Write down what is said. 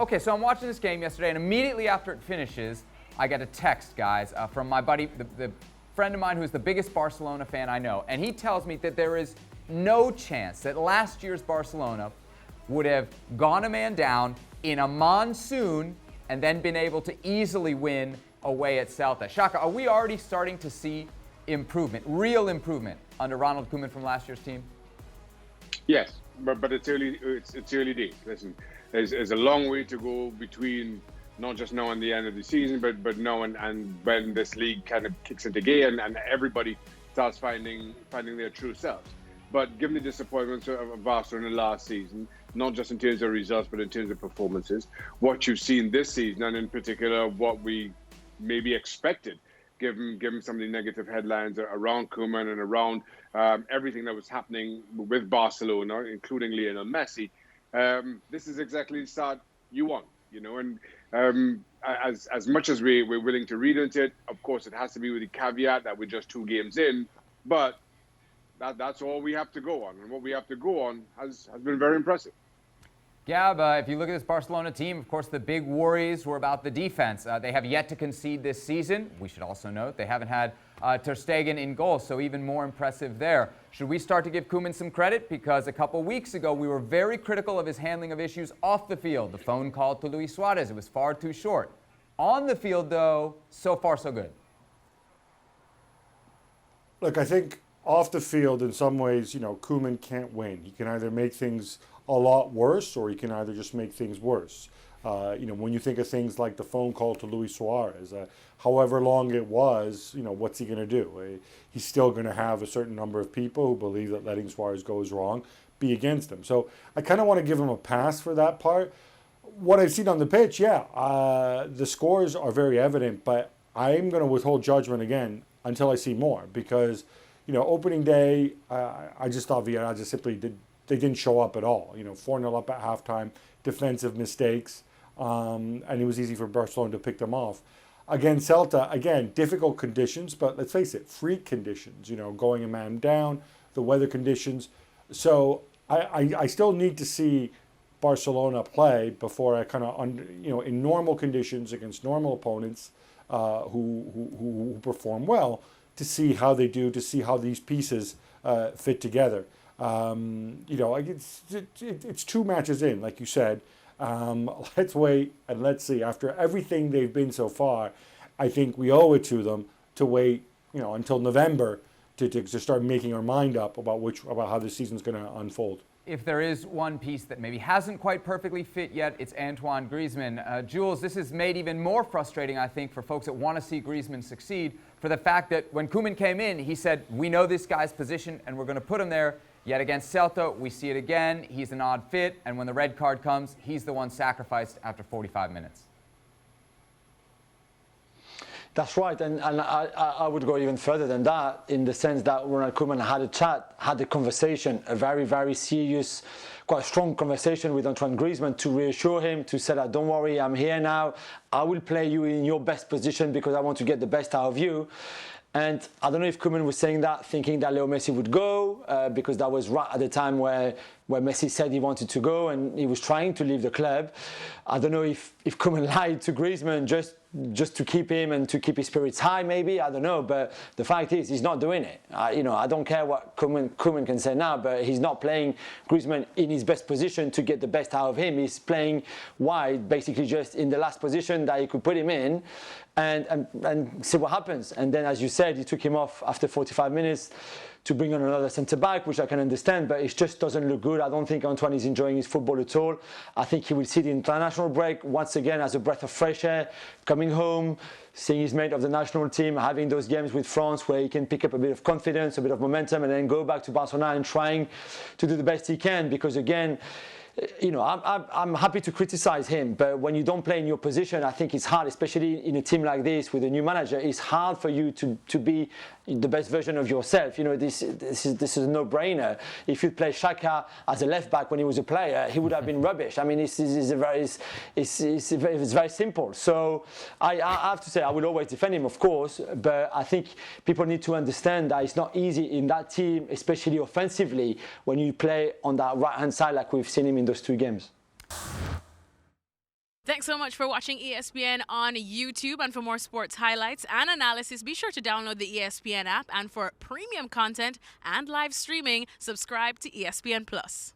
Okay, so I'm watching this game yesterday, and immediately after it finishes, I get a text, guys, from my buddy, the friend of mine who's the biggest Barcelona fan I know, and he tells me that there is no chance that last year's Barcelona would have gone a man down in a monsoon and then been able to easily win away at Celta. Shaka, are we already starting to see improvement, real improvement, under Ronald Koeman from last year's team? Yes, but it's early. It's early days. Listen, there's a long way to go between not just now and the end of the season, but now and when this league kind of kicks into gear and everybody starts finding their true selves. But given the disappointments of Barcelona last season, not just in terms of results, but in terms of performances, what you've seen this season, and in particular what we maybe expected, given some of the negative headlines around Koeman and around everything that was happening with Barcelona, including Lionel Messi, this is exactly the start you want, you know. And as much as we're willing to read into it, of course, it has to be with the caveat that we're just 2 games in, but that's all we have to go on. And what we have to go on has been very impressive. Gab, if you look at this Barcelona team, of course, the big worries were about the defense. They have yet to concede this season. We should also note they haven't had Ter Stegen in goal, so even more impressive there. Should we start to give Koeman some credit? Because a couple weeks ago, we were very critical of his handling of issues off the field. The phone call to Luis Suarez, it was far too short. On the field, though, so far so good. Look, I think off the field, in some ways, you know, Koeman can't win. He can either make things a lot worse, or he can either just make things worse. You know, when you think of things like the phone call to Luis Suarez, however long it was, you know, what's he going to do? He's still going to have a certain number of people who believe that letting Suarez go is wrong, be against him. So I kind of want to give him a pass for that part. What I've seen on the pitch, the scores are very evident, but I'm going to withhold judgment again until I see more, because, you know, opening day, I just thought Villarreal just simply they didn't show up at all. You know, 4-0 up at halftime, defensive mistakes, and it was easy for Barcelona to pick them off. Against Celta, again, difficult conditions, but let's face it, freak conditions, you know, going a man down, the weather conditions. So I still need to see Barcelona play before I kind of, you know, in normal conditions against normal opponents who perform well, to see how they do, to see how these pieces fit together. You know, it's 2 matches in, like you said. Let's wait and let's see. After everything they've been so far, I think we owe it to them to wait, you know, until November to start making our mind up about how the season's going to unfold. If there is one piece that maybe hasn't quite perfectly fit yet, it's Antoine Griezmann. Jules, this is made even more frustrating, I think, for folks that want to see Griezmann succeed, for the fact that when Koeman came in, he said, we know this guy's position and we're going to put him there. Yet against Celta, we see it again. He's an odd fit, and when the red card comes, he's the one sacrificed after 45 minutes. That's right, and I would go even further than that, in the sense that Ronald Koeman had a chat, had a conversation, a very, very serious, quite strong conversation with Antoine Griezmann to reassure him, to say that don't worry, I'm here now, I will play you in your best position because I want to get the best out of you. And I don't know if Koeman was saying that thinking that Leo Messi would go, because that was right at the time where Messi said he wanted to go and he was trying to leave the club. I don't know if Koeman lied to Griezmann just to keep him and to keep his spirits high, maybe, I don't know. But the fact is, he's not doing it. You know, I don't care what Koeman can say now, but he's not playing Griezmann in his best position to get the best out of him. He's playing wide, basically just in the last position that he could put him in, and see what happens. And then, as you said, he took him off after 45 minutes to bring on another centre-back, which I can understand, but it just doesn't look good. I don't think Antoine is enjoying his football at all. I think he will see the international break once again as a breath of fresh air, coming home, seeing his mate of the national team, having those games with France where he can pick up a bit of confidence, a bit of momentum, and then go back to Barcelona and trying to do the best he can, because again, you know, I'm happy to criticize him, but when you don't play in your position, I think it's hard, especially in a team like this with a new manager. It's hard for you to be the best version of yourself. You know, this is a no-brainer. If you play Shaka as a left back when he was a player, he would have been rubbish. I mean, it's very simple. So I have to say, I will always defend him, of course, but I think people need to understand that it's not easy in that team, especially offensively, when you play on that right-hand side like we've seen him in those 2 games. Thanks so much for watching ESPN on YouTube. And for more sports highlights and analysis, be sure to download the ESPN app. And for premium content and live streaming, subscribe to ESPN Plus.